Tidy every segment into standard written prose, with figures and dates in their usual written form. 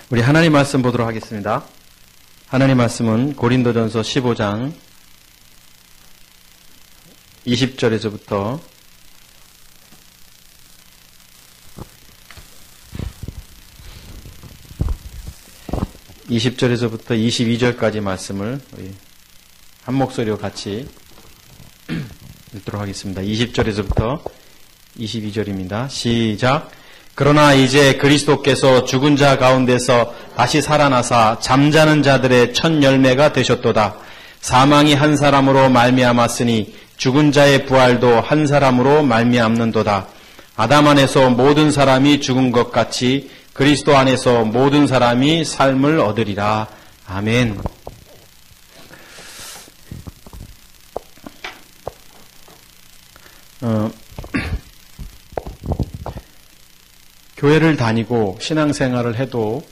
우리 하나님 말씀 보도록 하겠습니다. 하나님 말씀은 고린도전서 15장 20절에서부터 22절까지 말씀을 우리 한 목소리로 같이 읽도록 하겠습니다. 20절에서부터 22절입니다. 시작. 그러나 이제 그리스도께서 죽은 자 가운데서 다시 살아나사 잠자는 자들의 첫 열매가 되셨도다. 사망이 한 사람으로 말미암았으니 죽은 자의 부활도 한 사람으로 말미암는도다. 아담 안에서 모든 사람이 죽은 것 같이 그리스도 안에서 모든 사람이 삶을 얻으리라. 아멘. 교회를 다니고 신앙생활을 해도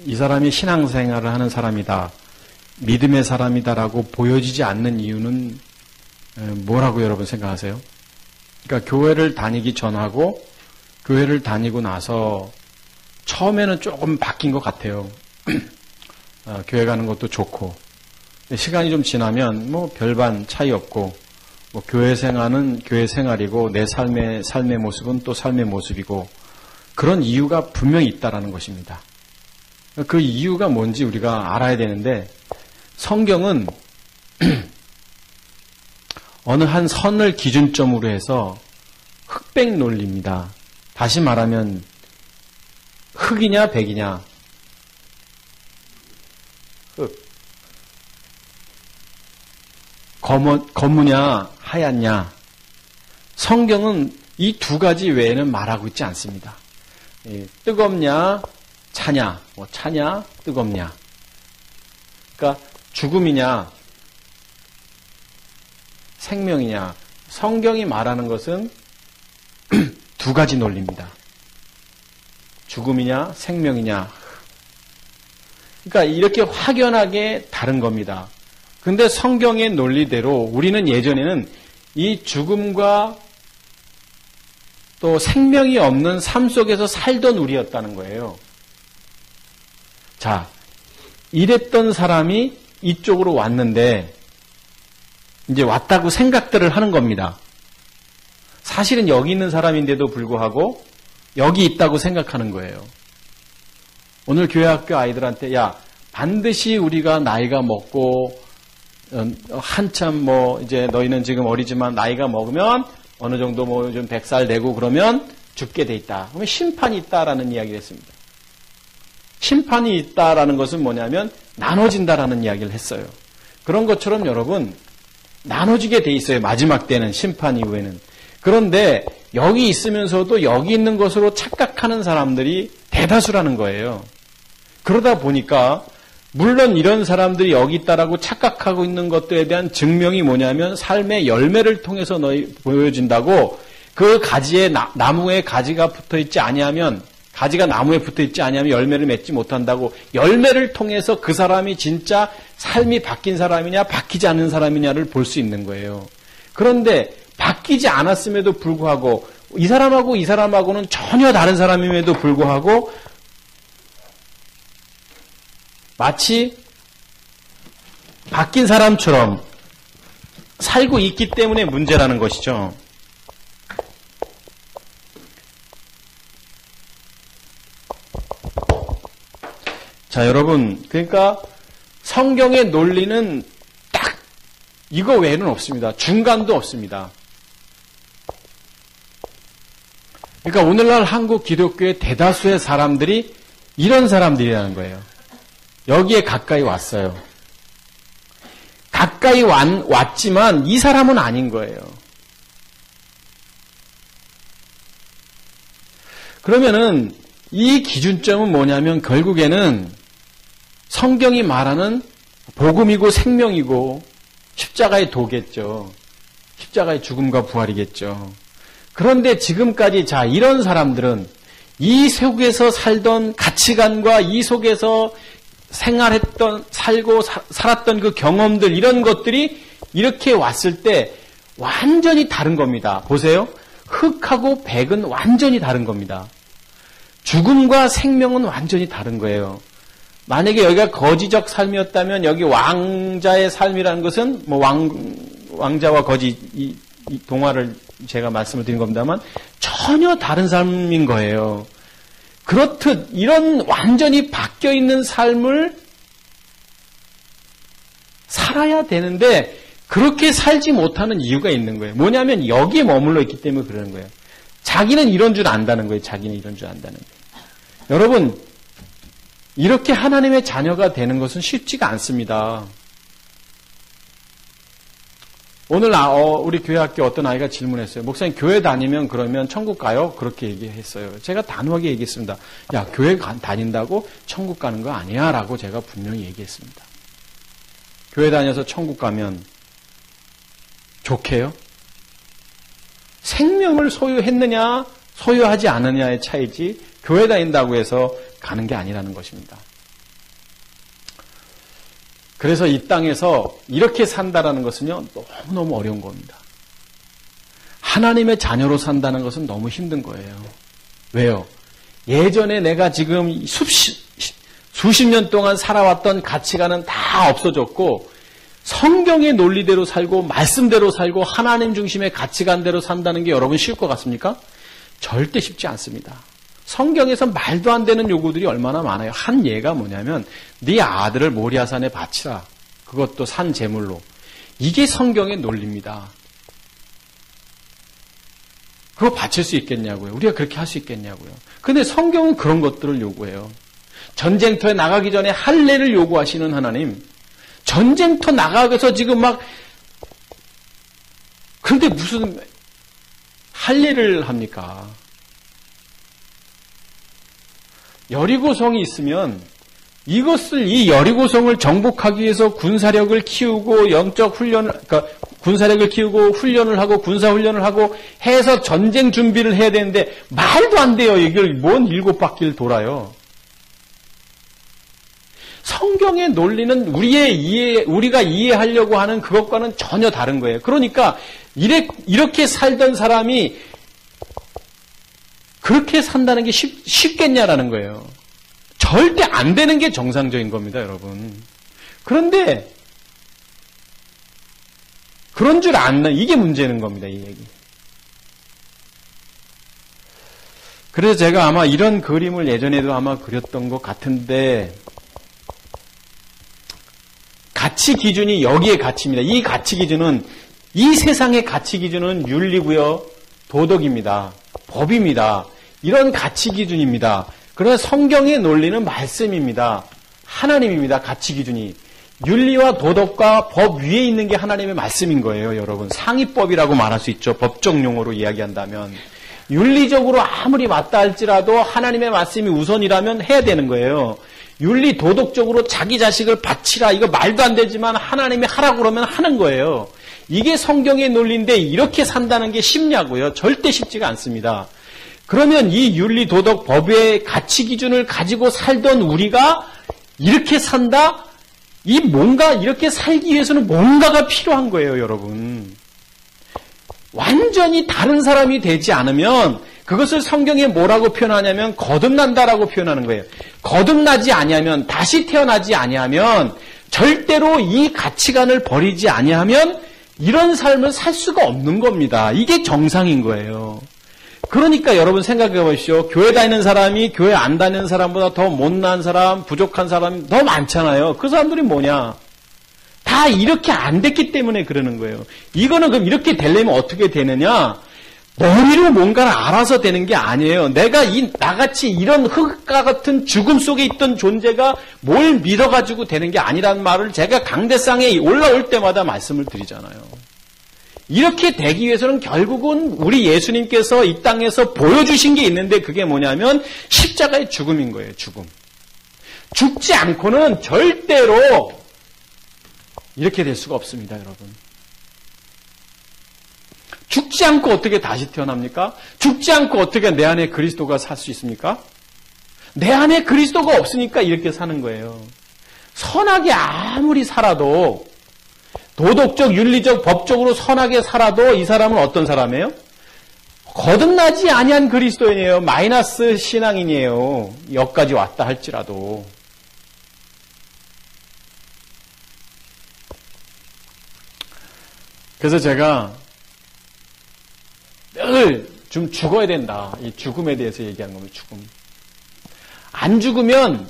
이 사람이 신앙생활을 하는 사람이다, 믿음의 사람이다라고 보여지지 않는 이유는 뭐라고 여러분 생각하세요? 그러니까 교회를 다니기 전하고 교회를 다니고 나서 처음에는 조금 바뀐 것 같아요. 교회 가는 것도 좋고 시간이 좀 지나면 뭐 별반 차이 없고 뭐 교회 생활은 교회 생활이고 내 삶의 모습은 또 삶의 모습이고 그런 이유가 분명히 있다라는 것입니다. 그 이유가 뭔지 우리가 알아야 되는데 성경은 어느 한 선을 기준점으로 해서 흑백 논리입니다. 다시 말하면 흑이냐 백이냐, 흑. 검으냐 하얗냐. 성경은 이 두 가지 외에는 말하고 있지 않습니다. 뜨겁냐 차냐, 뭐 차냐 뜨겁냐. 그러니까 죽음이냐 생명이냐. 성경이 말하는 것은 두 가지 논리입니다. 죽음이냐 생명이냐. 그러니까 이렇게 확연하게 다른 겁니다. 근데 성경의 논리대로 우리는 예전에는 이 죽음과 또 생명이 없는 삶 속에서 살던 우리였다는 거예요. 자, 이랬던 사람이 이쪽으로 왔는데 이제 왔다고 생각들을 하는 겁니다. 사실은 여기 있는 사람인데도 불구하고 여기 있다고 생각하는 거예요. 오늘 교회학교 아이들한테 야, 반드시 우리가 나이가 먹고 한참 뭐 이제 너희는 지금 어리지만 나이가 먹으면 어느 정도 뭐 좀 100살 되고 그러면 죽게 돼 있다. 그러면 심판이 있다라는 이야기를 했습니다. 심판이 있다라는 것은 뭐냐면 나눠진다라는 이야기를 했어요. 그런 것처럼 여러분 나눠지게 돼 있어요. 마지막 때는 심판 이후에는. 그런데 여기 있으면서도 여기 있는 것으로 착각하는 사람들이 대다수라는 거예요. 그러다 보니까 물론 이런 사람들이 여기 있다라고 착각하고 있는 것들에 대한 증명이 뭐냐면 삶의 열매를 통해서 보여진다고. 그 가지에 나무에 가지가 붙어있지 아니하면, 가지가 나무에 붙어있지 아니하면 열매를 맺지 못한다고. 열매를 통해서 그 사람이 진짜 삶이 바뀐 사람이냐 바뀌지 않은 사람이냐를 볼 수 있는 거예요. 그런데 바뀌지 않았음에도 불구하고 이 사람하고는 전혀 다른 사람임에도 불구하고 마치 바뀐 사람처럼 살고 있기 때문에 문제라는 것이죠. 자, 여러분, 그러니까 성경의 논리는 딱 이거 외에는 없습니다. 중간도 없습니다. 그러니까 오늘날 한국 기독교의 대다수의 사람들이 이런 사람들이라는 거예요. 여기에 가까이 왔어요. 가까이 왔지만 이 사람은 아닌 거예요. 그러면은 이 기준점은 뭐냐면 결국에는 성경이 말하는 복음이고 생명이고 십자가의 도겠죠. 십자가의 죽음과 부활이겠죠. 그런데 지금까지 자 이런 사람들은 이 속에서 살던 가치관과 이 속에서 살고 살았던 그 경험들 이런 것들이 이렇게 왔을 때 완전히 다른 겁니다. 보세요. 흑하고 백은 완전히 다른 겁니다. 죽음과 생명은 완전히 다른 거예요. 만약에 여기가 거지적 삶이었다면 여기 왕자의 삶이라는 것은 뭐 왕자와 거지 이 동화를 제가 말씀을 드린 겁니다만 전혀 다른 삶인 거예요. 그렇듯 이런 완전히 바뀌어 있는 삶을 살아야 되는데 그렇게 살지 못하는 이유가 있는 거예요. 뭐냐면 여기에 머물러 있기 때문에 그러는 거예요. 자기는 이런 줄 안다는 거예요. 자기는 이런 줄 안다는 거예요. 여러분, 이렇게 하나님의 자녀가 되는 것은 쉽지가 않습니다. 오늘 우리 교회 학교 어떤 아이가 질문했어요. 목사님, 교회 다니면 그러면 천국 가요? 그렇게 얘기했어요. 제가 단호하게 얘기했습니다. 야, 교회 다닌다고 천국 가는 거 아니야 라고 제가 분명히 얘기했습니다. 교회 다녀서 천국 가면 좋게요? 생명을 소유했느냐 소유하지 않느냐의 차이지 교회 다닌다고 해서 가는 게 아니라는 것입니다. 그래서 이 땅에서 이렇게 산다라는 것은요, 너무너무 어려운 겁니다. 하나님의 자녀로 산다는 것은 너무 힘든 거예요. 왜요? 예전에 내가 지금 수십 년 동안 살아왔던 가치관은 다 없어졌고 성경의 논리대로 살고 말씀대로 살고 하나님 중심의 가치관대로 산다는 게 여러분 쉬울 것 같습니까? 절대 쉽지 않습니다. 성경에서 말도 안 되는 요구들이 얼마나 많아요. 한 예가 뭐냐면 네 아들을 모리아산에 바치라. 그것도 산 제물로. 이게 성경의 논리입니다. 그거 바칠 수 있겠냐고요. 우리가 그렇게 할 수 있겠냐고요. 근데 성경은 그런 것들을 요구해요. 전쟁터에 나가기 전에 할례를 요구하시는 하나님. 전쟁터 나가서 지금 막 그런데 무슨 할례를 합니까? 여리고성이 있으면 이 여리고성을 정복하기 위해서 군사력을 키우고 영적 훈련을, 그러니까 군사력을 키우고 훈련을 하고 군사 훈련을 하고 해서 전쟁 준비를 해야 되는데 말도 안 돼요. 이걸 뭔 7바퀴를 돌아요. 성경의 논리는 우리가 이해하려고 하는 그것과는 전혀 다른 거예요. 그러니까 이렇게 살던 사람이 그렇게 산다는 게 쉽겠냐라는 거예요. 절대 안 되는 게 정상적인 겁니다, 여러분. 그런데 그런 줄 아는 이게 문제는 겁니다, 이 얘기. 그래서 제가 아마 이런 그림을 예전에도 아마 그렸던 것 같은데 가치 기준이 여기에 가치입니다. 이 가치 기준은 이 세상의 가치 기준은 윤리고요, 도덕입니다. 법입니다. 이런 가치 기준입니다. 그러나 성경의 논리는 말씀입니다. 하나님입니다. 가치 기준이. 윤리와 도덕과 법 위에 있는 게 하나님의 말씀인 거예요, 여러분. 상위법이라고 말할 수 있죠. 법적 용어로 이야기한다면. 윤리적으로 아무리 맞다 할지라도 하나님의 말씀이 우선이라면 해야 되는 거예요. 윤리 도덕적으로 자기 자식을 바치라. 이거 말도 안 되지만 하나님이 하라고 그러면 하는 거예요. 이게 성경의 논리인데 이렇게 산다는 게 쉽냐고요? 절대 쉽지가 않습니다. 그러면 이 윤리, 도덕, 법의 가치 기준을 가지고 살던 우리가 이렇게 산다? 이렇게 살기 위해서는 뭔가가 필요한 거예요, 여러분. 완전히 다른 사람이 되지 않으면 그것을 성경에 뭐라고 표현하냐면 거듭난다라고 표현하는 거예요. 거듭나지 아니하면, 다시 태어나지 아니하면, 절대로 이 가치관을 버리지 아니하면 이런 삶을 살 수가 없는 겁니다. 이게 정상인 거예요. 그러니까 여러분 생각해 보십시오. 교회 다니는 사람이 교회 안 다니는 사람보다 더 못난 사람, 부족한 사람이 더 많잖아요. 그 사람들이 뭐냐? 다 이렇게 안 됐기 때문에 그러는 거예요. 이거는 그럼 이렇게 되려면 어떻게 되느냐? 머리로 뭔가를 알아서 되는 게 아니에요. 내가 나같이 이런 흙과 같은 죽음 속에 있던 존재가 뭘 믿어가지고 되는 게 아니라는 말을 제가 강대상에 올라올 때마다 말씀을 드리잖아요. 이렇게 되기 위해서는 결국은 우리 예수님께서 이 땅에서 보여주신 게 있는데 그게 뭐냐면 십자가의 죽음인 거예요. 죽음. 죽지 않고는 절대로 이렇게 될 수가 없습니다, 여러분. 죽지 않고 어떻게 다시 태어납니까? 죽지 않고 어떻게 내 안에 그리스도가 살 수 있습니까? 내 안에 그리스도가 없으니까 이렇게 사는 거예요. 선하게 아무리 살아도 도덕적, 윤리적, 법적으로 선하게 살아도 이 사람은 어떤 사람이에요? 거듭나지 아니한 그리스도인이에요. 마이너스 신앙인이에요. 여기까지 왔다 할지라도. 그래서 제가 늘 좀 죽어야 된다. 이 죽음에 대해서 얘기한 겁니다. 죽음. 안 죽으면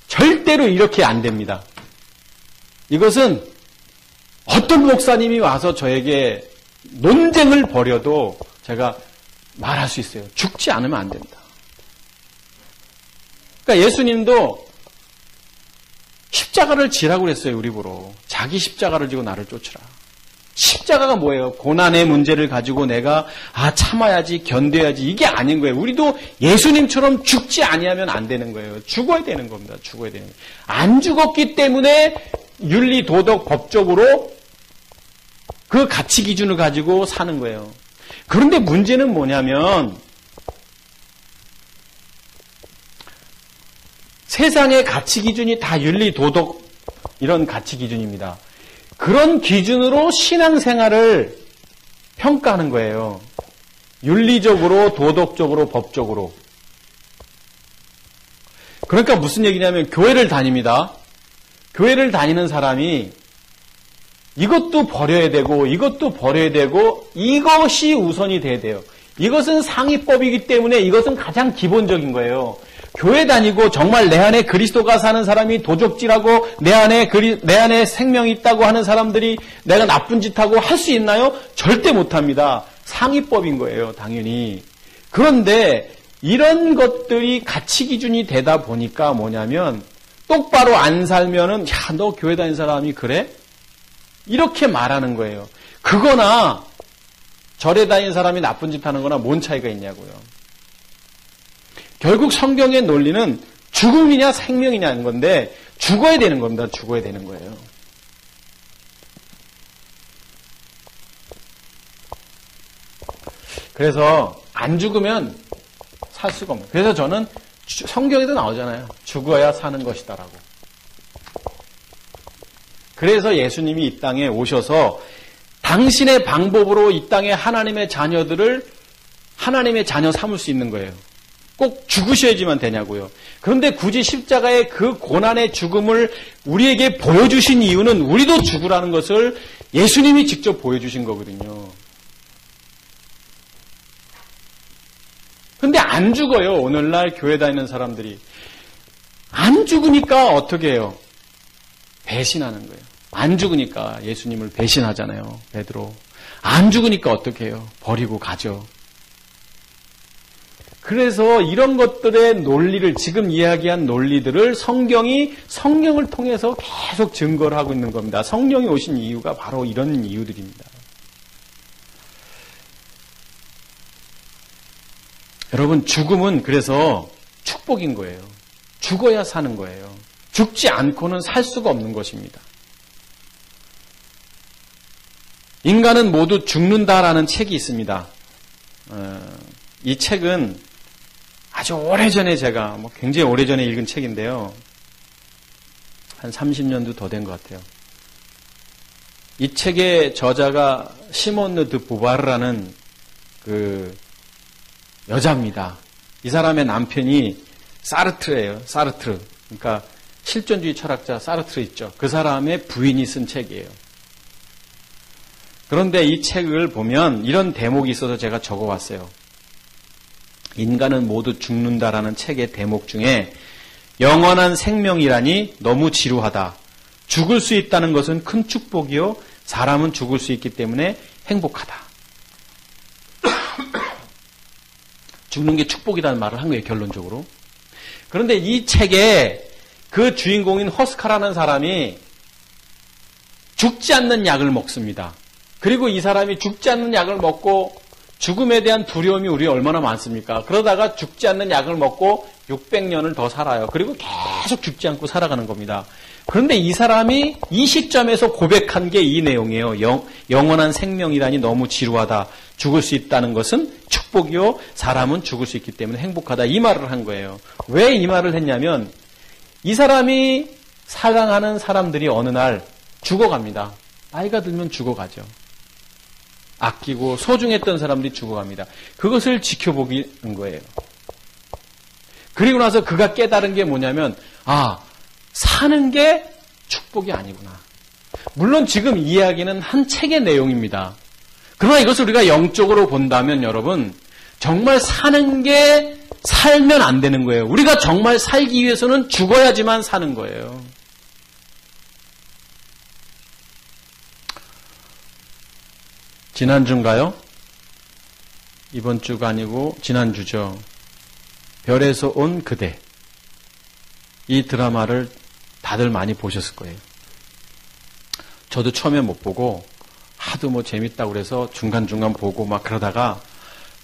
절대로 이렇게 안 됩니다. 이것은 어떤 목사님이 와서 저에게 논쟁을 벌여도 제가 말할 수 있어요. 죽지 않으면 안 된다. 그러니까 예수님도 십자가를 지라고 그랬어요. 우리 보러. 자기 십자가를 지고 나를 쫓으라. 십자가가 뭐예요? 고난의 문제를 가지고 내가 참아야지, 견뎌야지, 이게 아닌 거예요. 우리도 예수님처럼 죽지 아니하면 안 되는 거예요. 죽어야 되는 겁니다. 죽어야 되는 거예요. 안 죽었기 때문에 윤리, 도덕, 법적으로 그 가치 기준을 가지고 사는 거예요. 그런데 문제는 뭐냐면 세상의 가치 기준이 다 윤리, 도덕 이런 가치 기준입니다. 그런 기준으로 신앙생활을 평가하는 거예요. 윤리적으로, 도덕적으로, 법적으로. 그러니까 무슨 얘기냐면 교회를 다닙니다. 교회를 다니는 사람이 이것도 버려야 되고 이것도 버려야 되고 이것이 우선이 돼야 돼요. 이것은 상위법이기 때문에 이것은 가장 기본적인 거예요. 교회 다니고 정말 내 안에 그리스도가 사는 사람이 도적질하고 내 안에 생명이 있다고 하는 사람들이 내가 나쁜 짓 하고 할 수 있나요? 절대 못합니다. 상위법인 거예요. 당연히. 그런데 이런 것들이 가치 기준이 되다 보니까 뭐냐면 똑바로 안 살면은 야, 너 교회 다니는 사람이 그래? 이렇게 말하는 거예요. 그거나 절에 다니는 사람이 나쁜 짓 하는 거나 뭔 차이가 있냐고요. 결국 성경의 논리는 죽음이냐 생명이냐는 건데 죽어야 되는 겁니다. 죽어야 되는 거예요. 그래서 안 죽으면 살 수가 없어요. 그래서 저는 성경에도 나오잖아요. 죽어야 사는 것이다라고. 그래서 예수님이 이 땅에 오셔서 당신의 방법으로 이 땅에 하나님의 자녀들을 하나님의 자녀 삼을 수 있는 거예요. 꼭 죽으셔야지만 되냐고요. 그런데 굳이 십자가의 그 고난의 죽음을 우리에게 보여주신 이유는 우리도 죽으라는 것을 예수님이 직접 보여주신 거거든요. 근데 안 죽어요. 오늘날 교회 다니는 사람들이. 안 죽으니까 어떻게 해요? 배신하는 거예요. 안 죽으니까 예수님을 배신하잖아요. 베드로. 안 죽으니까 어떻게 해요? 버리고 가죠. 그래서 이런 것들의 논리를 지금 이야기한 논리들을 성경을 통해서 계속 증거를 하고 있는 겁니다. 성령이 오신 이유가 바로 이런 이유들입니다. 여러분 죽음은 그래서 축복인 거예요. 죽어야 사는 거예요. 죽지 않고는 살 수가 없는 것입니다. 인간은 모두 죽는다라는 책이 있습니다. 이 책은 아주 오래전에 제가 굉장히 오래전에 읽은 책인데요. 한 30년도 더 된 것 같아요. 이 책의 저자가 시몬느 드 보바르라는 그 여자입니다. 이 사람의 남편이 사르트르예요. 사르트르. 그러니까 실존주의 철학자 사르트르 있죠. 그 사람의 부인이 쓴 책이에요. 그런데 이 책을 보면 이런 대목이 있어서 제가 적어왔어요. 인간은 모두 죽는다라는 책의 대목 중에 영원한 생명이라니 너무 지루하다. 죽을 수 있다는 것은 큰 축복이요. 사람은 죽을 수 있기 때문에 행복하다. 죽는 게 축복이라는 말을 한 거예요. 결론적으로. 그런데 이 책에 그 주인공인 허스카라는 사람이 죽지 않는 약을 먹습니다. 그리고 이 사람이 죽지 않는 약을 먹고 죽음에 대한 두려움이 우리에 얼마나 많습니까? 그러다가 죽지 않는 약을 먹고 600년을 더 살아요. 그리고 계속 죽지 않고 살아가는 겁니다. 그런데 이 사람이 이 시점에서 고백한 게 이 내용이에요. 영원한 생명이라니 너무 지루하다. 죽을 수 있다는 것은 축복이요. 사람은 죽을 수 있기 때문에 행복하다. 이 말을 한 거예요. 왜 이 말을 했냐면 이 사람이 사랑하는 사람들이 어느 날 죽어갑니다. 나이가 들면 죽어가죠. 아끼고 소중했던 사람들이 죽어갑니다. 그것을 지켜보기는 거예요. 그리고 나서 그가 깨달은 게 뭐냐면, 사는 게 축복이 아니구나. 물론 지금 이야기는 한 책의 내용입니다. 그러나 이것을 우리가 영적으로 본다면 여러분, 정말 사는 게 살면 안 되는 거예요. 우리가 정말 살기 위해서는 죽어야지만 사는 거예요. 지난주인가요? 이번 주가 아니고 지난주죠. 별에서 온 그대. 이 드라마를 다들 많이 보셨을 거예요. 저도 처음에 못 보고 하도 뭐 재밌다고 그래서 중간중간 보고 막 그러다가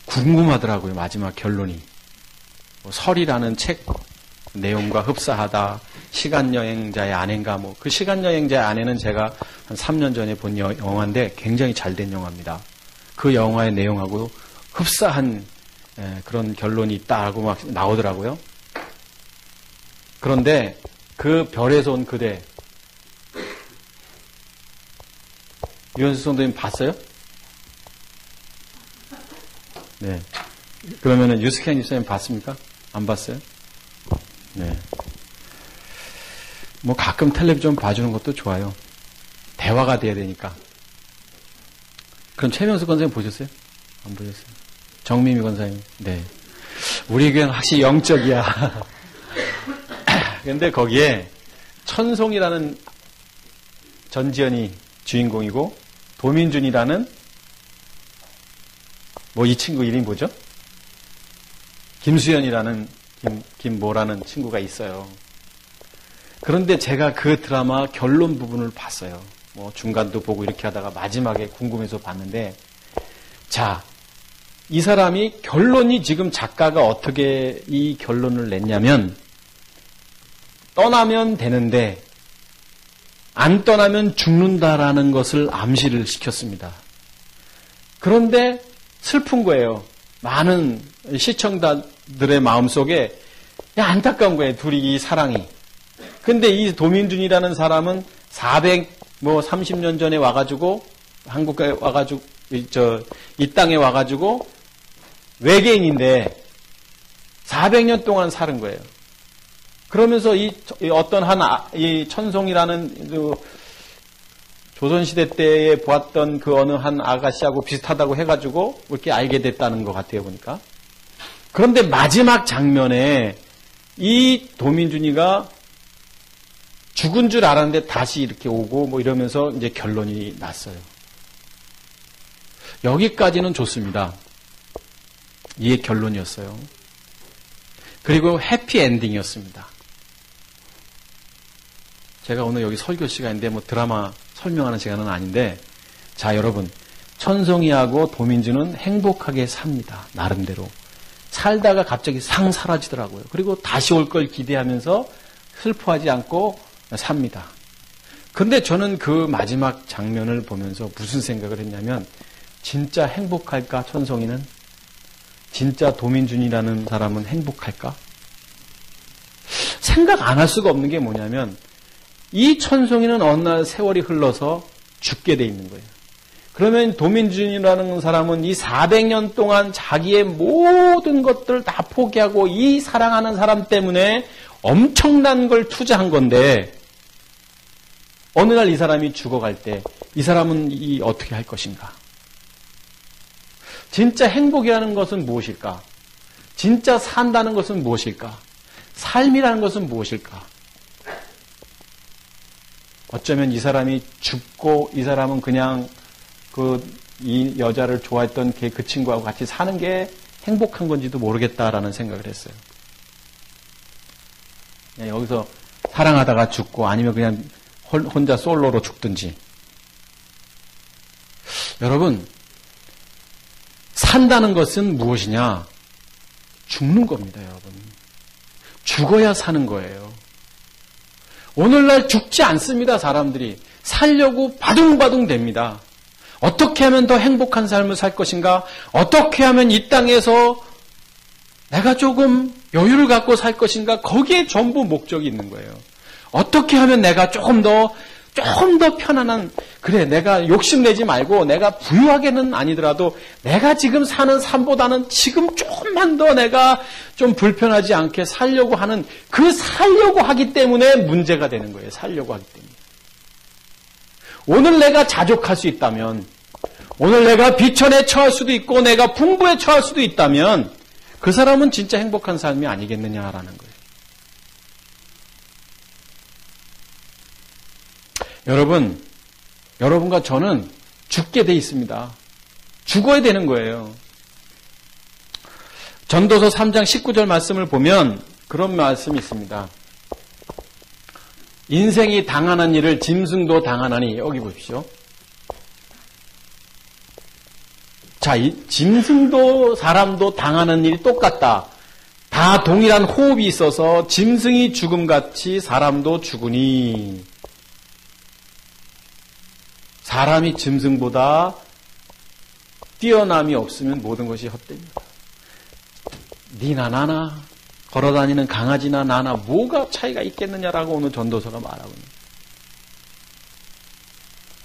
궁금하더라고요. 마지막 결론이. 설이라는 책 내용과 흡사하다. 시간여행자의 아내인가 뭐. 그 시간여행자의 아내는 제가 한 3년 전에 본 영화인데 굉장히 잘된 영화입니다. 그 영화의 내용하고 흡사한 그런 결론이 있다고 막 나오더라고요. 그런데 그 별에서 온 그대, 유현수 선생님 봤어요? 네. 그러면은 유스케 선생님 봤습니까? 안 봤어요? 네. 뭐 가끔 텔레비전 봐주는 것도 좋아요. 대화가 돼야 되니까. 그럼 최명수 권사님 보셨어요? 안 보셨어요? 정미미 권사님? 네. 우리 교회는 확실히 영적이야. 근데 거기에 천송이라는 전지현이 주인공이고 도민준이라는 뭐 이 친구 이름이 뭐죠? 김수현이라는 김모라는 친구가 있어요. 그런데 제가 그 드라마 결론 부분을 봤어요. 뭐 중간도 보고 이렇게 하다가 마지막에 궁금해서 봤는데, 자, 이 사람이 결론이 지금 작가가 어떻게 이 결론을 냈냐면, 떠나면 되는데 안 떠나면 죽는다라는 것을 암시를 시켰습니다. 그런데 슬픈 거예요. 많은 시청자들의 마음속에 안타까운 거예요. 둘이 이 사랑이. 근데 이 도민준이라는 사람은 430년 전에 와가지고 한국에 와가지고 이 땅에 와가지고 외계인인데 400년 동안 사는 거예요. 그러면서 이 어떤 이 천송이라는 조선시대 때에 보았던 그 어느 한 아가씨하고 비슷하다고 해가지고 이렇게 알게 됐다는 것 같아요, 보니까. 그런데 마지막 장면에 이 도민준이가 죽은 줄 알았는데 다시 이렇게 오고 뭐 이러면서 이제 결론이 났어요. 여기까지는 좋습니다. 이게 결론이었어요. 그리고 해피엔딩이었습니다. 제가 오늘 여기 설교 시간인데 뭐 드라마 설명하는 시간은 아닌데, 자, 여러분, 천송이하고 도민준은 행복하게 삽니다. 나름대로. 살다가 갑자기 상 사라지더라고요. 그리고 다시 올 걸 기대하면서 슬퍼하지 않고 삽니다. 근데 저는 그 마지막 장면을 보면서 무슨 생각을 했냐면, 진짜 행복할까, 천송이는? 진짜 도민준이라는 사람은 행복할까? 생각 안 할 수가 없는 게 뭐냐면, 이 천송이는 어느 날 세월이 흘러서 죽게 돼 있는 거예요. 그러면 도민준이라는 사람은 이 400년 동안 자기의 모든 것들을 다 포기하고 이 사랑하는 사람 때문에 엄청난 걸 투자한 건데, 어느 날 이 사람이 죽어갈 때 이 사람은 어떻게 할 것인가? 진짜 행복이라는 것은 무엇일까? 진짜 산다는 것은 무엇일까? 삶이라는 것은 무엇일까? 어쩌면 이 사람이 죽고 이 사람은 그냥 이 여자를 좋아했던 그 친구하고 같이 사는 게 행복한 건지도 모르겠다라는 생각을 했어요. 여기서 사랑하다가 죽고 아니면 그냥 혼자 솔로로 죽든지. 여러분, 산다는 것은 무엇이냐? 죽는 겁니다, 여러분. 죽어야 사는 거예요. 오늘날 죽지 않습니다, 사람들이. 살려고 바둥바둥 됩니다. 어떻게 하면 더 행복한 삶을 살 것인가? 어떻게 하면 이 땅에서 내가 조금 여유를 갖고 살 것인가? 거기에 전부 목적이 있는 거예요. 어떻게 하면 내가 조금 더 조금 더 편안한, 그래, 내가 욕심내지 말고 내가 부유하게는 아니더라도 내가 지금 사는 삶보다는 지금 조금만 더 내가 좀 불편하지 않게 살려고 하는, 그 살려고 하기 때문에 문제가 되는 거예요. 살려고 하기 때문에. 오늘 내가 자족할 수 있다면, 오늘 내가 비천에 처할 수도 있고 내가 풍부에 처할 수도 있다면 그 사람은 진짜 행복한 삶이 아니겠느냐라는 거예요. 여러분, 여러분과 저는 죽게 돼 있습니다. 죽어야 되는 거예요. 전도서 3장 19절 말씀을 보면 그런 말씀이 있습니다. 인생이 당하는 일을 짐승도 당하나니, 여기 보십시오. 자, 이 짐승도 사람도 당하는 일이 똑같다. 다 동일한 호흡이 있어서 짐승이 죽음같이 사람도 죽으니, 사람이 짐승보다 뛰어남이 없으면 모든 것이 헛됩니다. 니나 나나 걸어다니는 강아지나 나나 뭐가 차이가 있겠느냐라고 오늘 전도서가 말하고 있는 거예요.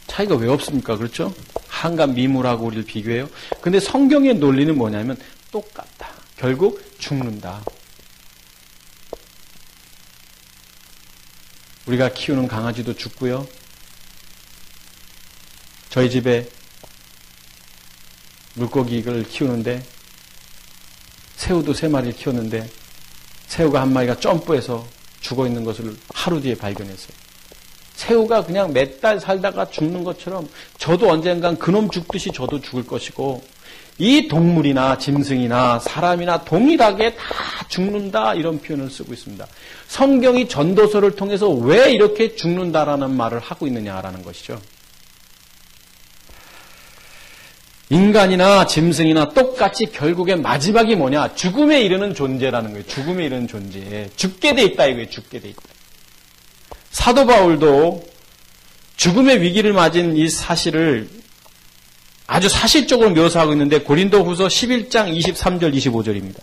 차이가 왜 없습니까? 그렇죠? 한간 미물하고 우리를 비교해요. 근데 성경의 논리는 뭐냐면 똑같다. 결국 죽는다. 우리가 키우는 강아지도 죽고요. 저희 집에 물고기를 키우는데 새우도 3마리를 키웠는데 새우가 한 마리가 점프해서 죽어있는 것을 하루 뒤에 발견했어요. 새우가 그냥 몇 달 살다가 죽는 것처럼 저도 언젠간 그놈 죽듯이 저도 죽을 것이고, 이 동물이나 짐승이나 사람이나 동일하게 다 죽는다, 이런 표현을 쓰고 있습니다. 성경이 전도서를 통해서 왜 이렇게 죽는다라는 말을 하고 있느냐라는 것이죠. 인간이나 짐승이나 똑같이 결국엔 마지막이 뭐냐? 죽음에 이르는 존재라는 거예요. 죽음에 이르는 존재. 죽게 돼 있다 이거예요. 죽게 돼 있다. 사도 바울도 죽음의 위기를 맞은 이 사실을 아주 사실적으로 묘사하고 있는데 고린도후서 11장 23절 25절입니다.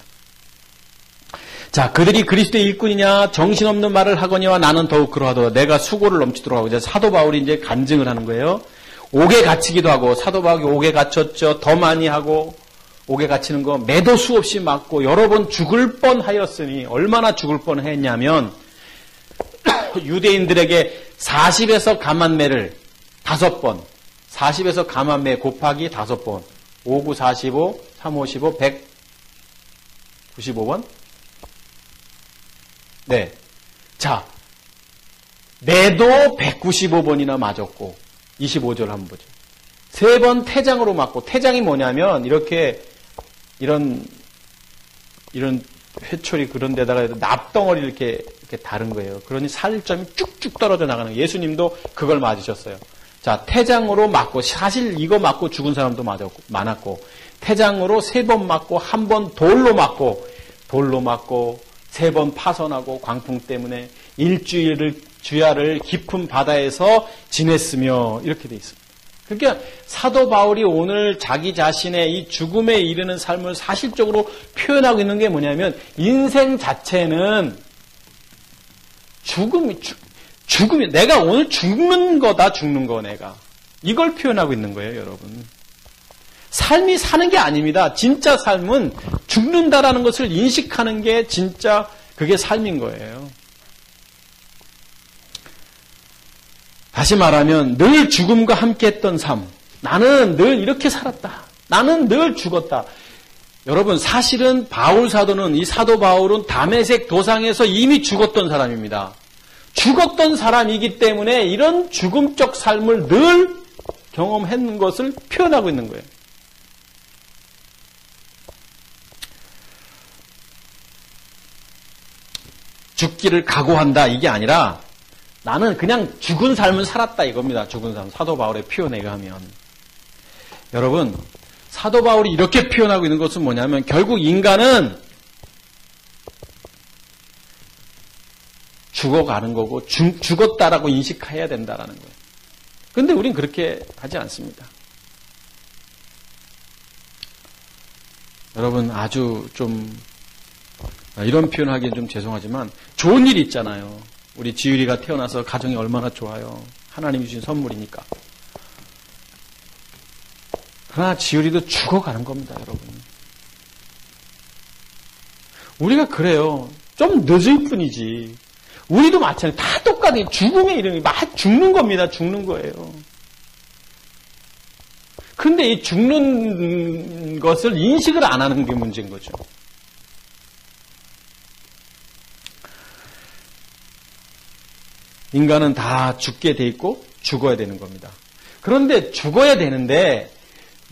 자, 그들이 그리스도의 일꾼이냐 정신없는 말을 하거니와 나는 더욱 그러하도다. 내가 수고를 넘치도록 하고, 이제 사도 바울이 이제 간증을 하는 거예요. 옥에 갇히기도 하고, 사도 바울이 옥에 갇혔죠. 더 많이 하고, 옥에 갇히는 거 매도 수없이 맞고 여러 번 죽을 뻔하였으니, 얼마나 죽을 뻔했냐면 유대인들에게 40에서 감한매를 5번, 40에서 감한매 곱하기 5번, 5, 9, 45, 3, 5, 15, 195번? 네. 자, 매도 195번이나 맞았고, 25절 한번 보죠. 3번 태장으로 맞고, 태장이 뭐냐면, 이런 회초리 그런 데다가 납덩어리를 이렇게 다른 거예요. 그러니 살점이 쭉쭉 떨어져 나가는 거예요. 예수님도 그걸 맞으셨어요. 자, 태장으로 맞고, 사실 이거 맞고 죽은 사람도 많았고, 태장으로 3번 맞고, 1번 돌로 맞고, 3번 파선하고, 광풍 때문에 일주일을 주야를 깊은 바다에서 지냈으며, 이렇게 돼 있습니다. 그러니까 사도 바울이 오늘 자기 자신의 이 죽음에 이르는 삶을 사실적으로 표현하고 있는 게 뭐냐면, 인생 자체는 죽음이, 내가 오늘 죽는 거다, 죽는 거, 내가. 이걸 표현하고 있는 거예요, 여러분. 삶이 사는 게 아닙니다. 진짜 삶은 죽는다라는 것을 인식하는 게 진짜 그게 삶인 거예요. 다시 말하면 늘 죽음과 함께 했던 삶. 나는 늘 이렇게 살았다. 나는 늘 죽었다. 여러분, 사실은 바울 사도는, 이 사도 바울은 다메섹 도상에서 이미 죽었던 사람입니다. 죽었던 사람이기 때문에 이런 죽음적 삶을 늘 경험했는 것을 표현하고 있는 거예요. 죽기를 각오한다, 이게 아니라 나는 그냥 죽은 삶을 살았다, 이겁니다. 죽은 삶. 사도 바울의 표현에 의하면. 여러분, 사도 바울이 이렇게 표현하고 있는 것은 뭐냐면, 결국 인간은 죽어가는 거고, 죽었다라고 인식해야 된다라는 거예요. 그런데 우린 그렇게 하지 않습니다. 여러분, 아주 좀 이런 표현하기는 좀 죄송하지만 좋은 일이 있잖아요. 우리 지율이가 태어나서 가정이 얼마나 좋아요. 하나님이 주신 선물이니까. 그러나 지우리도 죽어가는 겁니다, 여러분. 우리가 그래요. 좀 늦을 뿐이지. 우리도 마찬가지. 다 똑같아요. 죽음의 이름이 막 죽는 겁니다. 죽는 거예요. 근데 이 죽는 것을 인식을 안 하는 게 문제인 거죠. 인간은 다 죽게 돼 있고 죽어야 되는 겁니다. 그런데 죽어야 되는데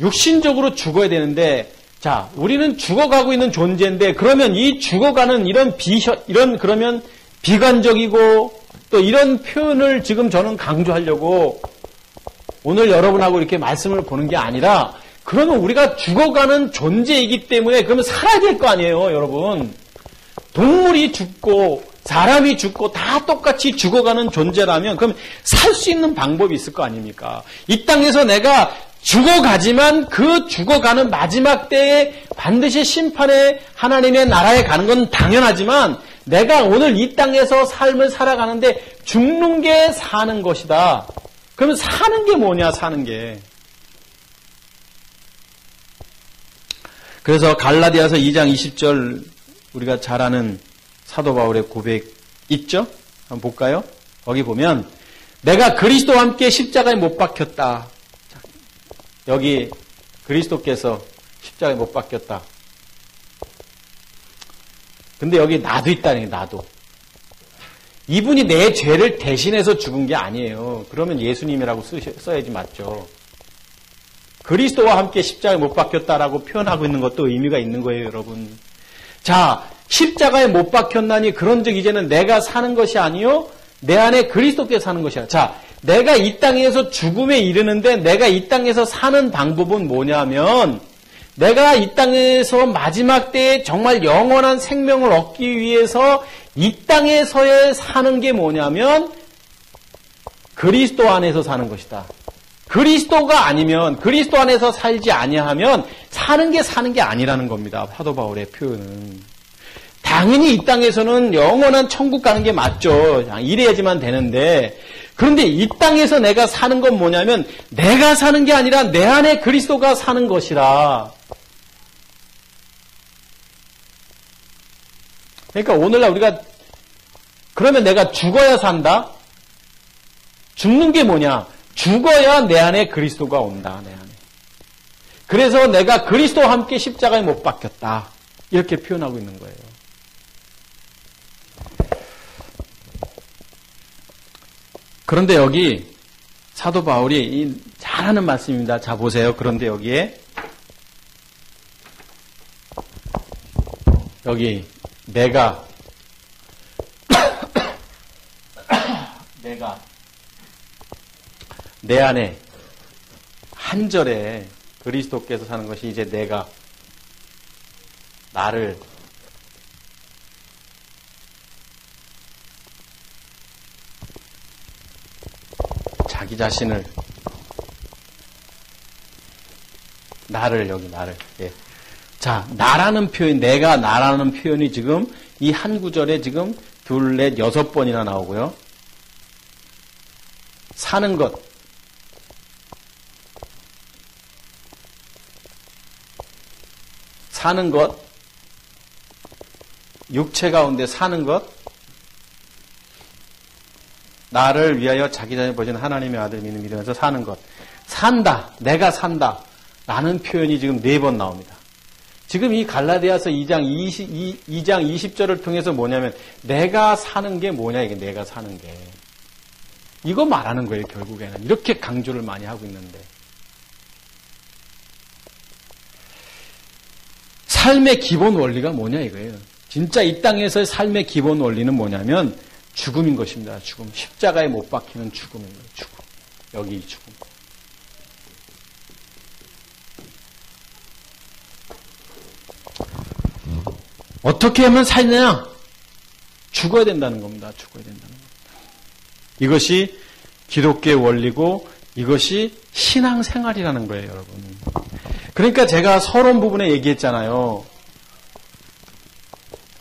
육신적으로 죽어야 되는데 자, 우리는 죽어가고 있는 존재인데 그러면 이 죽어가는 이런 그러면 비관적이고 또 이런 표현을 지금 저는 강조하려고 오늘 여러분하고 이렇게 말씀을 보는 게 아니라 그러면 우리가 죽어가는 존재이기 때문에 그러면 살아야 될 거 아니에요, 여러분. 동물이 죽고 사람이 죽고 다 똑같이 죽어가는 존재라면 그럼 살 수 있는 방법이 있을 거 아닙니까? 이 땅에서 내가 죽어가지만 그 죽어가는 마지막 때에 반드시 심판의 하나님의 나라에 가는 건 당연하지만 내가 오늘 이 땅에서 삶을 살아가는데 죽는 게 사는 것이다. 그러면 사는 게 뭐냐, 사는 게. 그래서 갈라디아서 2장 20절 우리가 잘 아는 사도 바울의 고백 있죠? 한번 볼까요? 거기 보면 내가 그리스도와 함께 십자가에 못 박혔다. 여기 그리스도께서 십자가에 못 박혔다. 근데 여기 나도 있다는 거예요, 나도. 이분이 내 죄를 대신해서 죽은 게 아니에요. 그러면 예수님이라고 써야지 맞죠. 그리스도와 함께 십자가에 못 박혔다라고 표현하고 있는 것도 의미가 있는 거예요, 여러분. 자, 십자가에 못 박혔나니 그런즉 이제는 내가 사는 것이 아니요 내 안에 그리스도께서 사는 것이야. 자, 내가 이 땅에서 죽음에 이르는데 내가 이 땅에서 사는 방법은 뭐냐면 내가 이 땅에서 마지막 때에 정말 영원한 생명을 얻기 위해서 이 땅에서의 사는 게 뭐냐면 그리스도 안에서 사는 것이다. 그리스도가 아니면 그리스도 안에서 살지 아니하면 사는 게 아니라는 겁니다. 사도 바울의 표현은. 당연히 이 땅에서는 영원한 천국 가는 게 맞죠. 이래야지만 되는데 그런데 이 땅에서 내가 사는 건 뭐냐면 내가 사는 게 아니라 내 안에 그리스도가 사는 것이라. 그러니까 오늘날 우리가 그러면 내가 죽어야 산다? 죽는 게 뭐냐? 죽어야 내 안에 그리스도가 온다. 내 안에. 그래서 내가 그리스도와 함께 십자가에 못 박혔다. 이렇게 표현하고 있는 거예요. 그런데 여기 사도 바울이 잘하는 말씀입니다. 자, 보세요. 그런데 여기 내가 내 안에 한 절에 그리스도께서 사는 것이 이제 내가 나를 자기 자신을 나를 예. 자, 나라는 표현, 내가 나라는 표현이 지금 이 한 구절에 지금 2, 4, 6번이나 나오고요. 사는 것. 사는 것. 육체 가운데 사는 것. 나를 위하여 자기 자신을 버리신 하나님의 아들 믿으면서 사는 것. 산다. 내가 산다. 라는 표현이 지금 4번 나옵니다. 지금 이 갈라디아서 2장 20절을 통해서 뭐냐면 내가 사는 게 뭐냐, 이게 내가 사는 게. 이거 말하는 거예요, 결국에는. 이렇게 강조를 많이 하고 있는데. 삶의 기본 원리가 뭐냐 이거예요. 진짜 이 땅에서의 삶의 기본 원리는 뭐냐면 죽음인 것입니다. 죽음. 십자가에 못 박히는 죽음인 거예요. 죽음. 여기 이 죽음. 어떻게 하면 살냐? 죽어야 된다는 겁니다. 죽어야 된다는 겁니다. 이것이 기독교의 원리고 이것이 신앙생활이라는 거예요, 여러분. 그러니까 제가 서론 부분에 얘기했잖아요.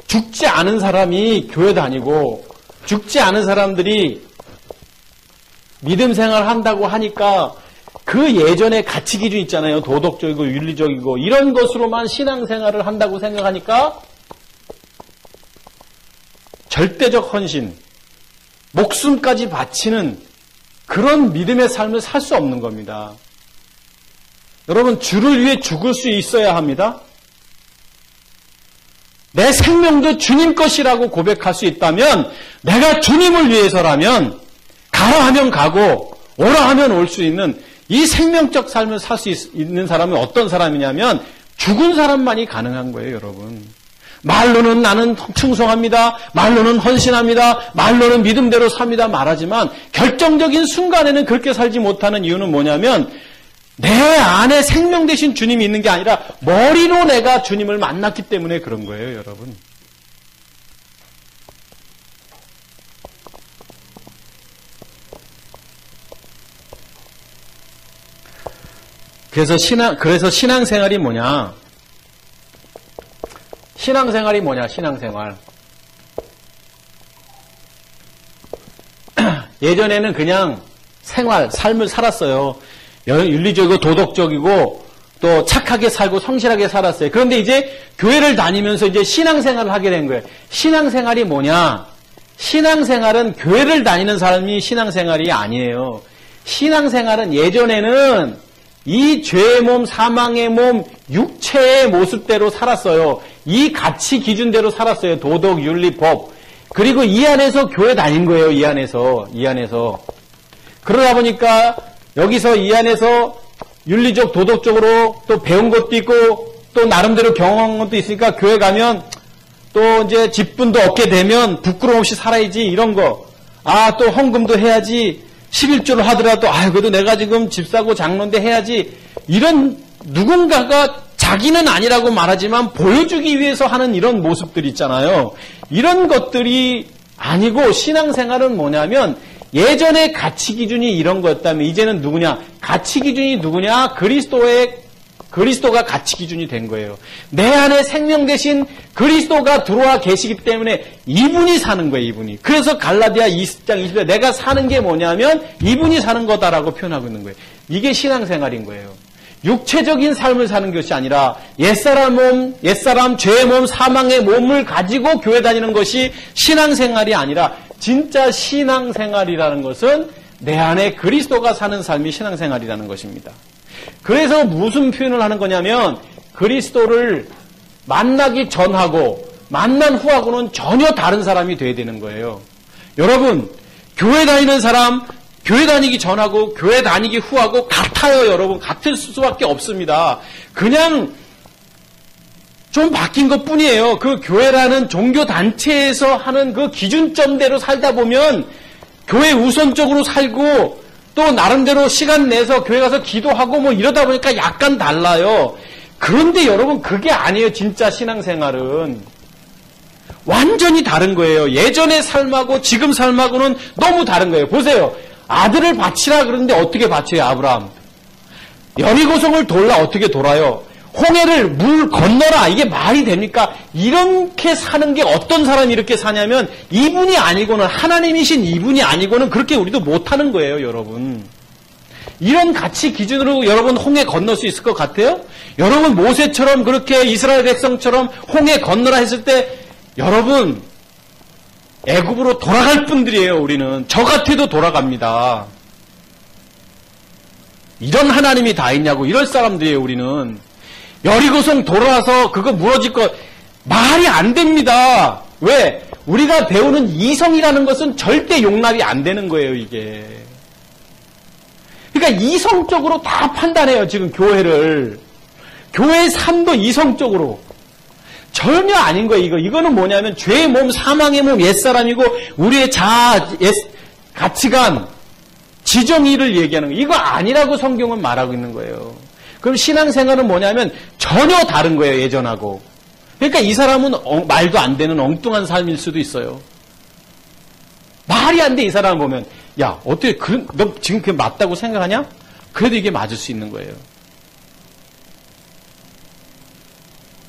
죽지 않은 사람이 교회 다니고 죽지 않은 사람들이 믿음 생활 한다고 하니까 그 예전의 가치 기준 있잖아요. 도덕적이고 윤리적이고 이런 것으로만 신앙생활을 한다고 생각하니까 절대적 헌신, 목숨까지 바치는 그런 믿음의 삶을 살 수 없는 겁니다. 여러분, 주를 위해 죽을 수 있어야 합니다. 내 생명도 주님 것이라고 고백할 수 있다면, 내가 주님을 위해서라면 가라 하면 가고 오라 하면 올 수 있는 이 생명적 삶을 살 수 있는 사람은 어떤 사람이냐면 죽은 사람만이 가능한 거예요, 여러분. 말로는 나는 충성합니다. 말로는 헌신합니다. 말로는 믿음대로 삽니다. 말하지만 결정적인 순간에는 그렇게 살지 못하는 이유는 뭐냐면 내 안에 생명 되신 주님이 있는 게 아니라 머리로 내가 주님을 만났기 때문에 그런 거예요, 여러분. 그래서 신앙생활이 뭐냐? 신앙생활이 뭐냐, 신앙생활. 예전에는 그냥 삶을 살았어요. 윤리적이고 도덕적이고 또 착하게 살고 성실하게 살았어요. 그런데 이제 교회를 다니면서 이제 신앙생활을 하게 된 거예요. 신앙생활이 뭐냐? 신앙생활은 교회를 다니는 사람이 신앙생활이 아니에요. 신앙생활은 예전에는 이 죄의 몸, 사망의 몸, 육체의 모습대로 살았어요. 이 가치 기준대로 살았어요. 도덕, 윤리, 법. 그리고 이 안에서 교회 다닌 거예요. 이 안에서. 그러다 보니까 여기서 이 안에서 윤리적, 도덕적으로 또 배운 것도 있고 또 나름대로 경험한 것도 있으니까 교회 가면 또 이제 직분도 얻게 되면 부끄러움 없이 살아야지 이런 거. 또 헌금도 해야지. 11조를 하더라도 그래도 내가 지금 집사고 장로인데 해야지. 이런 누군가가 자기는 아니라고 말하지만 보여주기 위해서 하는 이런 모습들 있잖아요. 이런 것들이 아니고 신앙생활은 뭐냐면 예전의 가치 기준이 이런 거였다면 이제는 누구냐? 가치 기준이 누구냐? 그리스도가 가치 기준이 된 거예요. 내 안에 생명 대신 그리스도가 들어와 계시기 때문에 이분이 사는 거예요, 이분이. 그래서 갈라디아 20장 20절 내가 사는 게 뭐냐면 이분이 사는 거다라고 표현하고 있는 거예요. 이게 신앙생활인 거예요. 육체적인 삶을 사는 것이 아니라 옛사람 죄의 몸, 사망의 몸을 가지고 교회 다니는 것이 신앙생활이 아니라 진짜 신앙생활이라는 것은 내 안에 그리스도가 사는 삶이 신앙생활이라는 것입니다. 그래서 무슨 표현을 하는 거냐면 그리스도를 만나기 전하고 만난 후하고는 전혀 다른 사람이 돼야 되는 거예요. 여러분, 교회 다니는 사람, 교회 다니기 전하고 교회 다니기 후하고 같아요, 여러분. 같을 수밖에 없습니다. 그냥 좀 바뀐 것 뿐이에요. 그 교회라는 종교단체에서 하는 그 기준점대로 살다 보면 교회 우선적으로 살고 또 나름대로 시간 내서 교회 가서 기도하고 뭐 이러다 보니까 약간 달라요. 그런데 여러분, 그게 아니에요. 진짜 신앙생활은. 완전히 다른 거예요. 예전의 삶하고 지금 삶하고는 너무 다른 거예요. 보세요. 아들을 바치라 그러는데 어떻게 바쳐요, 아브라함? 여리고성을 돌라 어떻게 돌아요? 홍해를 물 건너라. 이게 말이 됩니까? 이렇게 사는 게 어떤 사람이 이렇게 사냐면 이분이 아니고는, 하나님이신 이분이 아니고는 그렇게 우리도 못하는 거예요, 여러분. 이런 가치 기준으로 여러분 홍해 건널 수 있을 것 같아요? 여러분 모세처럼 그렇게 이스라엘 백성처럼 홍해 건너라 했을 때 여러분 애굽으로 돌아갈 분들이에요. 우리는 저 같아도 돌아갑니다. 이런 하나님이 다 있냐고. 이럴 사람들이에요. 우리는 여리고성 돌아와서 그거 무너질 거 말이 안 됩니다. 왜? 우리가 배우는 이성이라는 것은 절대 용납이 안 되는 거예요. 이게. 그러니까 이성적으로 다 판단해요. 지금 교회를. 교회의 삶도 이성적으로. 전혀 아닌 거예요. 이거는 뭐냐면 죄의 몸, 사망의 몸, 옛사람이고 우리의 자아, 가치관, 지정의를 얘기하는 거예요. 이거 아니라고 성경은 말하고 있는 거예요. 그럼 신앙생활은 뭐냐면 전혀 다른 거예요. 예전하고. 그러니까 이 사람은 말도 안 되는 엉뚱한 삶일 수도 있어요. 말이 안 돼. 이 사람 보면. 야, 어떻게 너 지금 그게 맞다고 생각하냐? 그래도 이게 맞을 수 있는 거예요.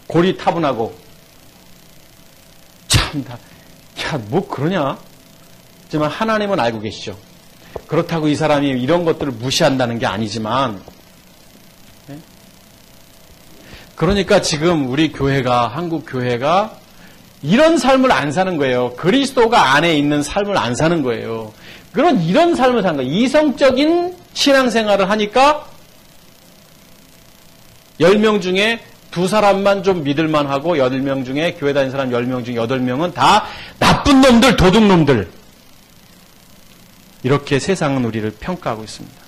고리타분하고 참다. 야, 뭐 그러냐? 하지만 하나님은 알고 계시죠. 그렇다고 이 사람이 이런 것들을 무시한다는 게 아니지만, 그러니까 지금 우리 교회가, 한국 교회가 이런 삶을 안 사는 거예요. 그리스도가 안에 있는 삶을 안 사는 거예요. 이런 삶을 사는 거예요. 이성적인 신앙생활을 하니까 10명 중에 2사람만 좀 믿을만하고 8명 중에 교회 다니는 사람 10명 중에 8명은 다 나쁜 놈들, 도둑놈들. 이렇게 세상은 우리를 평가하고 있습니다.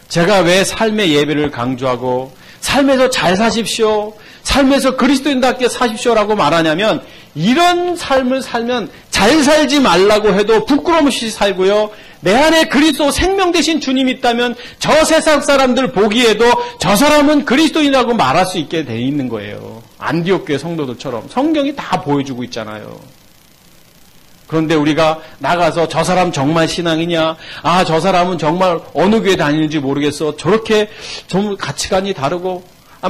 제가 왜 삶의 예배를 강조하고 삶에서 잘 사십시오, 삶에서 그리스도인답게 사십시오라고 말하냐면, 이런 삶을 살면 잘 살지 말라고 해도 부끄럼 없이 살고요, 내 안에 그리스도 생명 되신 주님이 있다면 저 세상 사람들 보기에도 저 사람은 그리스도인이라고 말할 수 있게 돼 있는 거예요. 안디옥 교회 성도들처럼 성경이 다 보여주고 있잖아요. 그런데 우리가 나가서 저 사람 정말 신앙이냐, 아, 저 사람은 정말 어느 교회 다니는지 모르겠어, 저렇게 좀 가치관이 다르고,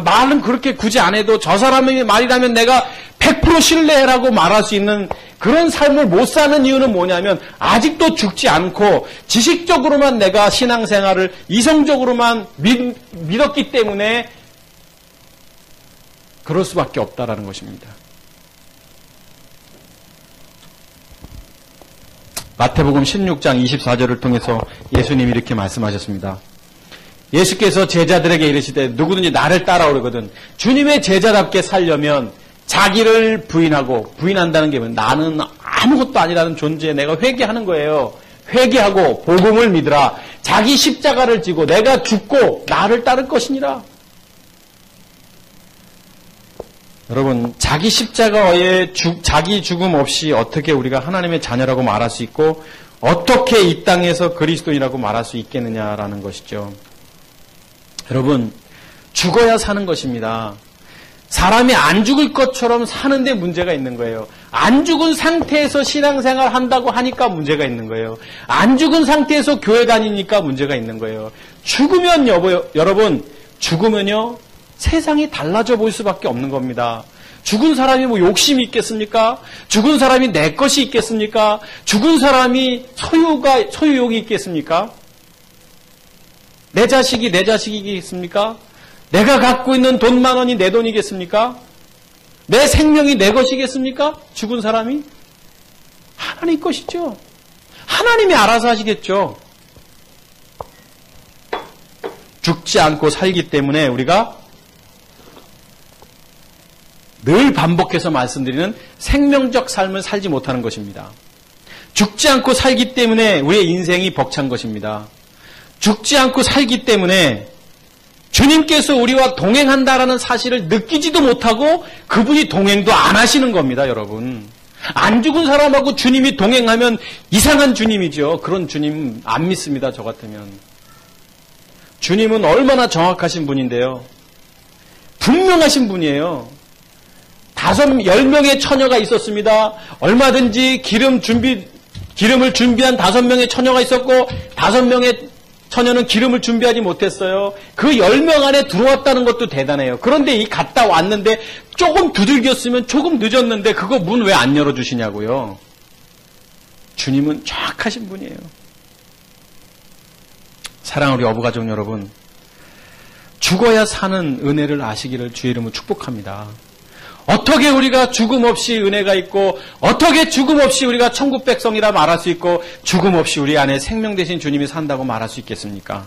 말은 그렇게 굳이 안 해도 저 사람의 말이라면 내가 100% 신뢰라고 말할 수 있는 그런 삶을 못 사는 이유는 뭐냐면, 아직도 죽지 않고 지식적으로만 내가 신앙생활을 이성적으로만 믿었기 때문에 그럴 수밖에 없다라는 것입니다. 마태복음 16장 24절을 통해서 예수님이 이렇게 말씀하셨습니다. 예수께서 제자들에게 이르시되 누구든지 나를 따라오려거든 주님의 제자답게 살려면 자기를 부인하고, 부인한다는 게 나는 아무것도 아니라는 존재에 내가 회개하는 거예요. 회개하고 복음을 믿으라. 자기 십자가를 지고 내가 죽고 나를 따를 것이니라. 여러분, 자기 십자가에 자기 죽음 없이 어떻게 우리가 하나님의 자녀라고 말할 수 있고 어떻게 이 땅에서 그리스도인이라고 말할 수 있겠느냐라는 것이죠. 여러분, 죽어야 사는 것입니다. 사람이 안 죽을 것처럼 사는데 문제가 있는 거예요. 안 죽은 상태에서 신앙생활 한다고 하니까 문제가 있는 거예요. 안 죽은 상태에서 교회 다니니까 문제가 있는 거예요. 죽으면 여러분, 죽으면요 세상이 달라져 보일 수밖에 없는 겁니다. 죽은 사람이 뭐 욕심이 있겠습니까? 죽은 사람이 내 것이 있겠습니까? 죽은 사람이 소유욕이 있겠습니까? 내 자식이 내 자식이겠습니까? 내가 갖고 있는 돈 10,000원이 내 돈이겠습니까? 내 생명이 내 것이겠습니까? 죽은 사람이? 하나님 것이죠. 하나님이 알아서 하시겠죠. 죽지 않고 살기 때문에 우리가 늘 반복해서 말씀드리는 생명적 삶을 살지 못하는 것입니다. 죽지 않고 살기 때문에 우리의 인생이 벅찬 것입니다. 죽지 않고 살기 때문에 주님께서 우리와 동행한다라는 사실을 느끼지도 못하고 그분이 동행도 안 하시는 겁니다, 여러분. 안 죽은 사람하고 주님이 동행하면 이상한 주님이죠. 그런 주님 안 믿습니다, 저 같으면. 주님은 얼마나 정확하신 분인데요. 분명하신 분이에요. 10명의 처녀가 있었습니다. 얼마든지 기름을 준비한 5명의 처녀가 있었고 5명의 처녀는 기름을 준비하지 못했어요. 그 10명 안에 들어왔다는 것도 대단해요. 그런데 이 갔다 왔는데 조금 두들겼으면 조금 늦었는데 그거 문 왜 안 열어주시냐고요. 주님은 정확하신 분이에요. 사랑하는 우리 어부가족 여러분, 죽어야 사는 은혜를 아시기를 주의 이름으로 축복합니다. 어떻게 우리가 죽음 없이 은혜가 있고 어떻게 죽음 없이 우리가 천국 백성이라 말할 수 있고 죽음 없이 우리 안에 생명 되신 주님이 산다고 말할 수 있겠습니까?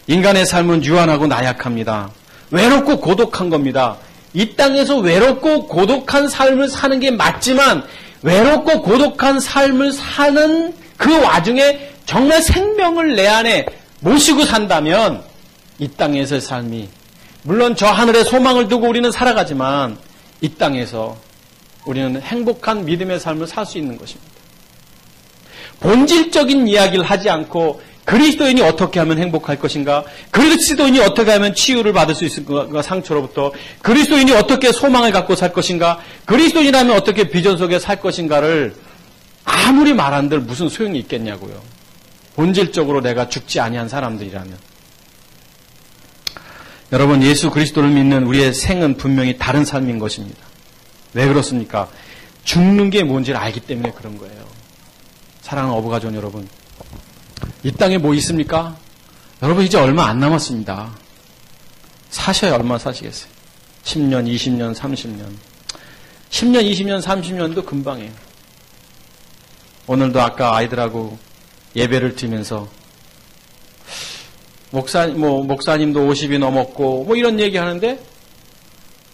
인간의 삶은 유한하고 나약합니다. 외롭고 고독한 겁니다. 이 땅에서 외롭고 고독한 삶을 사는 게 맞지만 외롭고 고독한 삶을 사는 그 와중에 정말 생명을 내 안에 모시고 산다면 이 땅에서의 삶이, 물론 저 하늘에 소망을 두고 우리는 살아가지만 이 땅에서 우리는 행복한 믿음의 삶을 살 수 있는 것입니다. 본질적인 이야기를 하지 않고 그리스도인이 어떻게 하면 행복할 것인가, 그리스도인이 어떻게 하면 치유를 받을 수 있을까, 상처로부터, 그리스도인이 어떻게 소망을 갖고 살 것인가, 그리스도인이라면 어떻게 비전 속에 살 것인가를 아무리 말한들 무슨 소용이 있겠냐고요. 본질적으로 내가 죽지 아니한 사람들이라면. 여러분, 예수 그리스도를 믿는 우리의 생은 분명히 다른 삶인 것입니다. 왜 그렇습니까? 죽는 게 뭔지를 알기 때문에 그런 거예요. 사랑하는 어부가족 여러분, 이 땅에 뭐 있습니까? 여러분 이제 얼마 안 남았습니다. 사셔야 얼마 사시겠어요? 10년, 20년, 30년. 10년, 20년, 30년도 금방이에요. 오늘도 아까 아이들하고 예배를 드리면서 목사님도 50이 넘었고 뭐 이런 얘기 하는데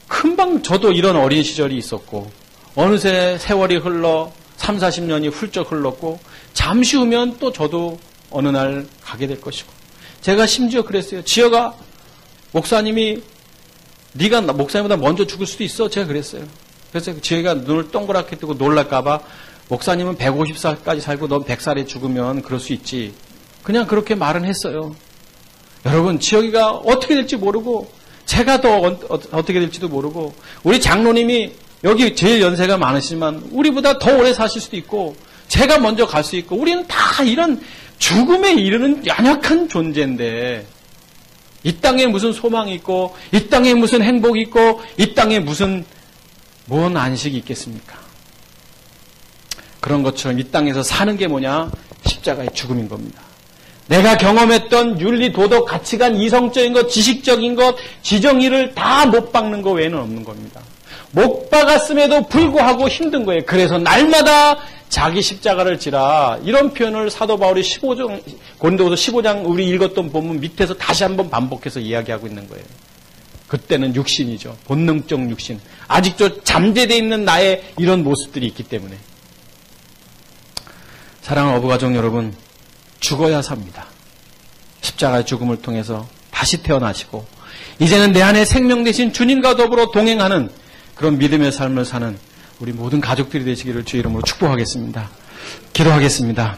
금방 저도 이런 어린 시절이 있었고 어느새 세월이 흘러 3, 40년이 훌쩍 흘렀고 잠시 후면 또 저도 어느 날 가게 될 것이고 제가 심지어 그랬어요. 지혜가 목사님이 네가 목사님보다 먼저 죽을 수도 있어. 제가 그랬어요. 그래서 지혜가 눈을 동그랗게 뜨고 놀랄까 봐 목사님은 150살까지 살고 넌 100살에 죽으면 그럴 수 있지. 그냥 그렇게 말은 했어요. 여러분 지혜가 어떻게 될지 모르고 제가 더 어떻게 될지도 모르고 우리 장로님이 여기 제일 연세가 많으시지만 우리보다 더 오래 사실 수도 있고 제가 먼저 갈 수 있고 우리는 다 이런 죽음에 이르는 연약한 존재인데 이 땅에 무슨 소망이 있고 이 땅에 무슨 행복이 있고 이 땅에 무슨 뭔 안식이 있겠습니까? 그런 것처럼 이 땅에서 사는 게 뭐냐? 십자가의 죽음인 겁니다. 내가 경험했던 윤리, 도덕, 가치관, 이성적인 것, 지식적인 것, 지정의를 다 못 박는 것 외에는 없는 겁니다. 못 박았음에도 불구하고 힘든 거예요. 그래서 날마다 자기 십자가를 지라 이런 표현을 사도 바울이 15장 고린도후서 15장 우리 읽었던 본문 밑에서 다시 한번 반복해서 이야기하고 있는 거예요. 그때는 육신이죠. 본능적 육신. 아직도 잠재되어 있는 나의 이런 모습들이 있기 때문에. 사랑하는 어부가족 여러분, 죽어야 삽니다. 십자가의 죽음을 통해서 다시 태어나시고 이제는 내 안에 생명 되신 주님과 더불어 동행하는 그런 믿음의 삶을 사는 우리 모든 가족들이 되시기를 주의 이름으로 축복하겠습니다. 기도하겠습니다.